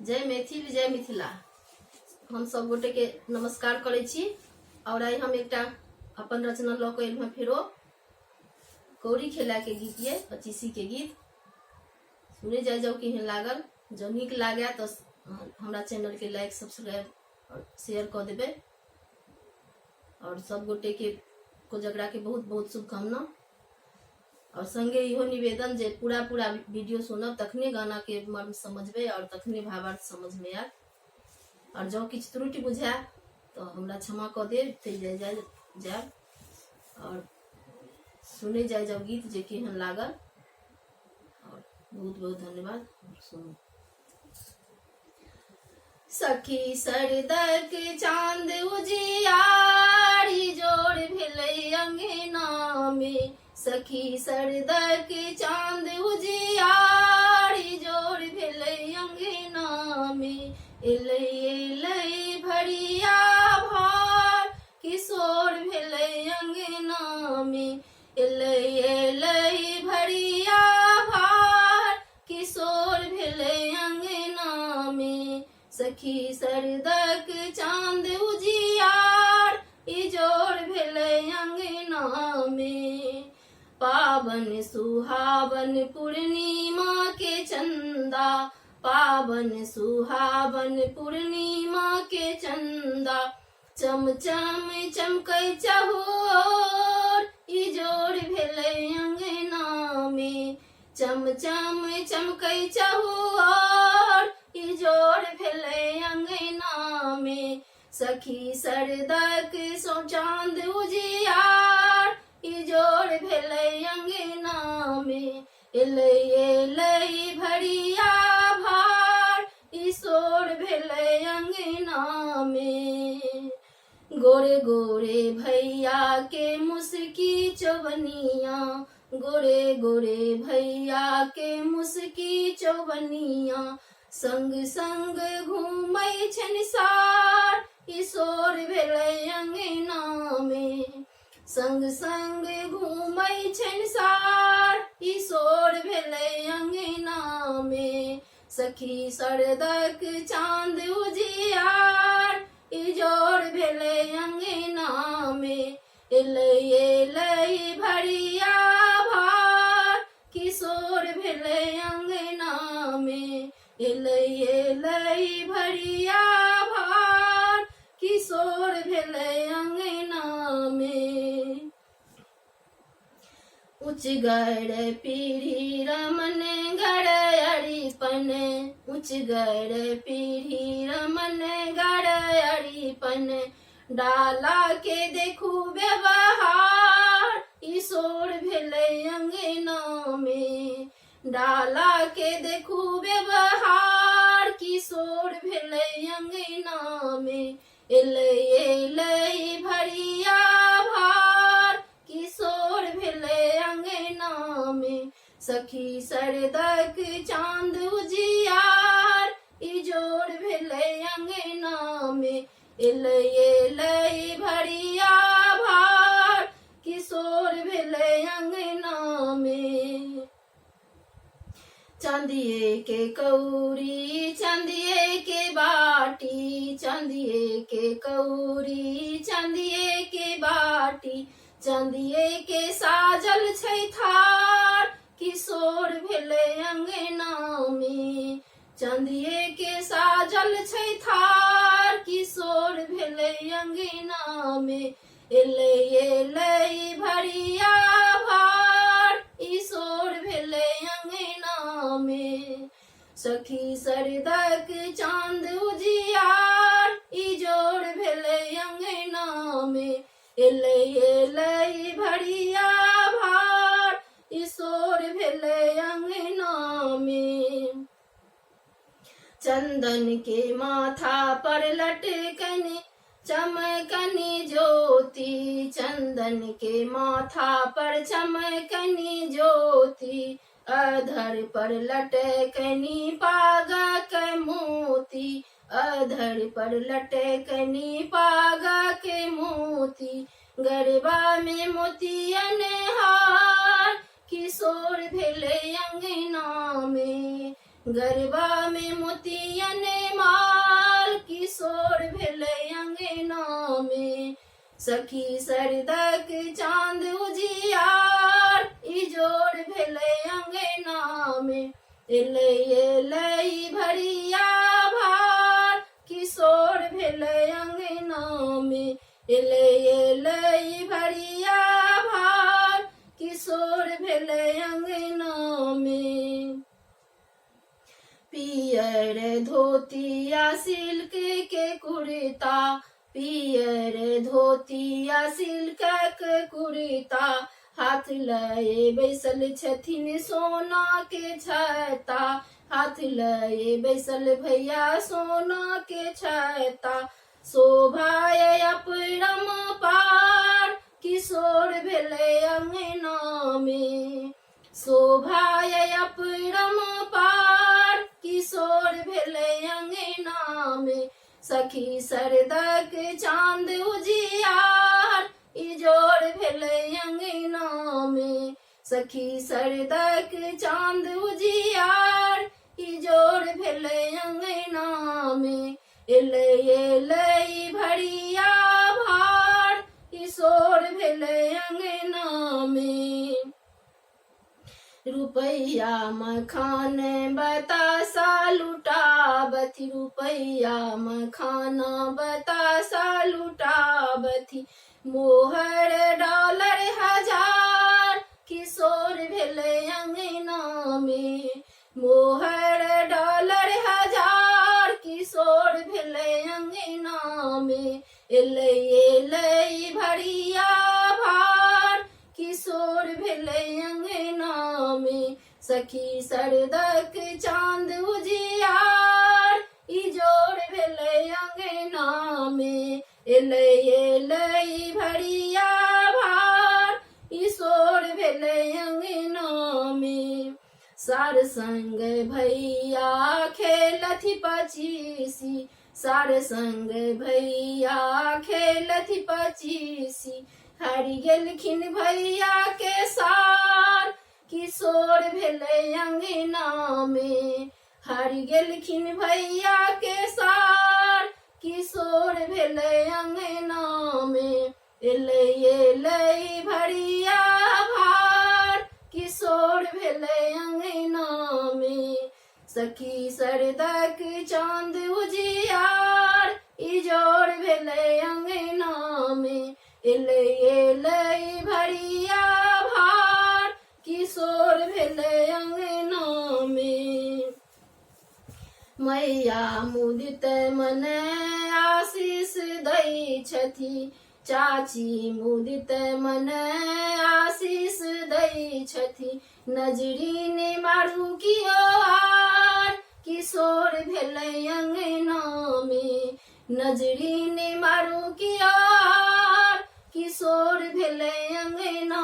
जय मैथिल जय मिथिला। हम सब गोटे के नमस्कार करे छी। और आई हम एक अपन रचना ल के एलहुँ फेरो कौड़ी खेला के गीत ये 25 के गीत सुने जाओ केहन लागल। जो निक लागे तो हमरा चैनल के लाइक सब्सक्राइब और शेयर कर देबे। और सब गोटे के कोजगरा के बहुत बहुत शुभकामना। और संगे इहो निवेदन जे पूरा वीडियो सुनब तखने गाना के मर्म समझबे और तखने भावार्थ समझ में आए। और जो किछ त्रुटि बुझाए तो हमरा क्षमा कर दे जाए और सुने जाओ गीत जे केहन लागल। और बहुत बहुत धन्यवाद। सुनो। सखी सरदक चांद उजियारी जोड़ भेलै अंगना में। सखी सरदक चांद उजियारी जोड़ भेलै अंगना में। एलै एलै भरिया भार किशोर भेलै अंगना में। एलै एलै भरिया भार किशोर भेलै अंगना में। सखी सरदक चांद उजियार इजोर भेलै अंगना में। पावन सुहावन पूर्णिमा के चंदा। पावन सुहावन पूर्णिमा के चंदा। चम चम चमकै चहोर इजोर भेलै अंगना में। चम चम चमकै चहोर इजोर भेलै अंगना में। सखी सरदक सो चांद उजियार इजोर भेलै अंगना में। एलै एलै भरिया भार ईशोर भेलै अंगना में। गोरे गोरे भैया के मुस्की चौबनिया। गोरे गोरे भैया के मुस्की चौबनिया। संग संग घूमै छनि सार ईशोर भेलै अंगना में। संग संग घूमै छनि सार ईशोर भेलै अंगना में। सखी सरदक चांद उजियार इजोर भेलै अंगना में। एलै एलै भरिया भार किशोर भेलै अंगना में। एलै एलै भरिया भार किशोर भेलै अंगना में। उच्च गढ़ पीढ़ी रमन गढ़ अरिपन। उच्च गढ़ पीढ़ी रमन गढ़ अरिपन। डाला के देखू व्यवहार ईशोर भेलै अंगना में। डाला के देखू व्यवहार किशोर भेलै अंगना में। एलै एलै भरिया भार किशोर भेलै अंगना में। सखी सरदक चांद उजियार इजोर भेलै अंगना में। एलै एलै भरिया भार किशोर भेलै अंगना में। चांदिये के कौड़ी चांदिये के बाटी। चांदिये के कौड़ी चांदिये के बाटी। चांदिये के साजल छै थार किशोर भेलै अंगना में। चांदिये के साजल छै थार किशोर भेलै अंगना में। एलै एलै भरिया भार ईशोर भेलै अंगना में। सखी सरदक चांद उजियार इजोर भेलै अंगना में। एलै एलै भरिया भार ईशोर भेलै अंगना में। चंदन के माथा पर लटकन चमकनी ज्योति। चंदन के माथा पर चमकनी ज्योति। अधर पर लटकनी पागक मोती। अधर पर लटकनी पागक मोती। गरबा में मोतियन हार किशोर भेलै अंगना में। गरबा में मोतियन माल किशोर भेलै अंगना में सखी सरदक चांद उजियार इजोर भेलै अंगना में एलै एलै भरिया भार किशोर भेलै अंगना में एलै एलै भरिया भार किशोर भेलै अंगना में पियर धोतिया सिल्क के कुर्ता पियर धोतिया सिल्क के कुर्ता हाथ लए बैसल छथिन सोना के छता हाथ लए बैसल भैया सोना के छता शोभाय अपरम पार किशोर भेलै अंगना में शोभाय अपरम पार किशोर भेलै अंगना में सखी सरदक चांद उजियार इजोर भेलै अंगना में सखी सरदक चांद उजियार इजोर भेलै अंगना में एलै एलै भरिया भार किशोर भेलै अंगना में रुपैया मखान बतासा लुटाबथी रुपैया मखाना बतासा लुटाबथी मोहर डॉलर हजार किशोर भेलै अंगना में मोहर डॉलर हजार किशोर भेलै अंगना में एलै एलै भरिया भार किशोर भेलै अंगना में सखी सरदक चांद उजियार इजोर भेलै अंगना में एलै एलै भरिया भार किशोर भेलै अंगना में सार संग भैया खेलथि पचीसी सार संग भैया खेलथि पचीसी हारि गेलखिन भैया के सार किशोर भेलै अंगना में हारि गेलखिन भैया के सार किशोर भेलै अंगना में एलै एलै भरिया भार किशोर भेलै अंगना में सखी सरदक चांद उजियार इजोर भेलै अंगना में एलै एलै भरिया भार किशोर भेलै अंगना में मैया मुदित मन आशीष दै छथि चाची मुदित मन आशीष दै छथि नजरी ने मारू कियो आर किशोर भेलै अंगना में नजरी ने मारू कियो आर किशोर भेलै अंगना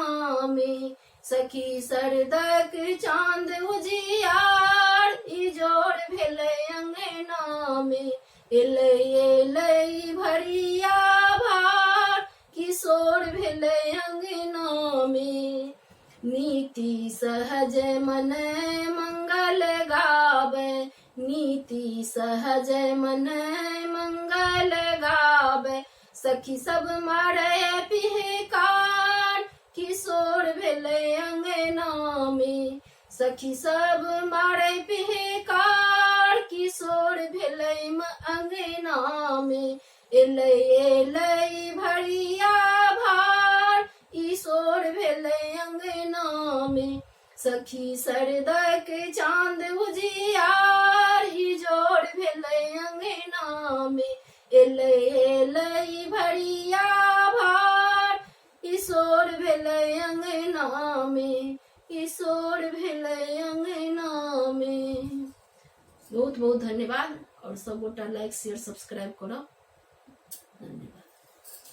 में सखी सरदक चांद उजियार इजोर भेलै अंगना में एलै एलै भरिया भार किशोर भेलै अंगना में नीति सहज मन मंगल गावे नीति सहज मन मंगल गावे सखी सब मारे पिहकार किशोर भेलै अंगना में सखी सब मारे पिहकार किशोर भेलै अंगना में एलै एलै भरिया भार किशोर भेलै अंगना में सखी सरदक चांद उजियार इजोर भेलै अंगना में एलै एलै भरिया भार किशोर भेलै अंगना में किशोर भेलै अंगना में। बहुत बहुत धन्यवाद और सब गोटा लाइक शेयर सब्सक्राइब करो। धन्यवाद।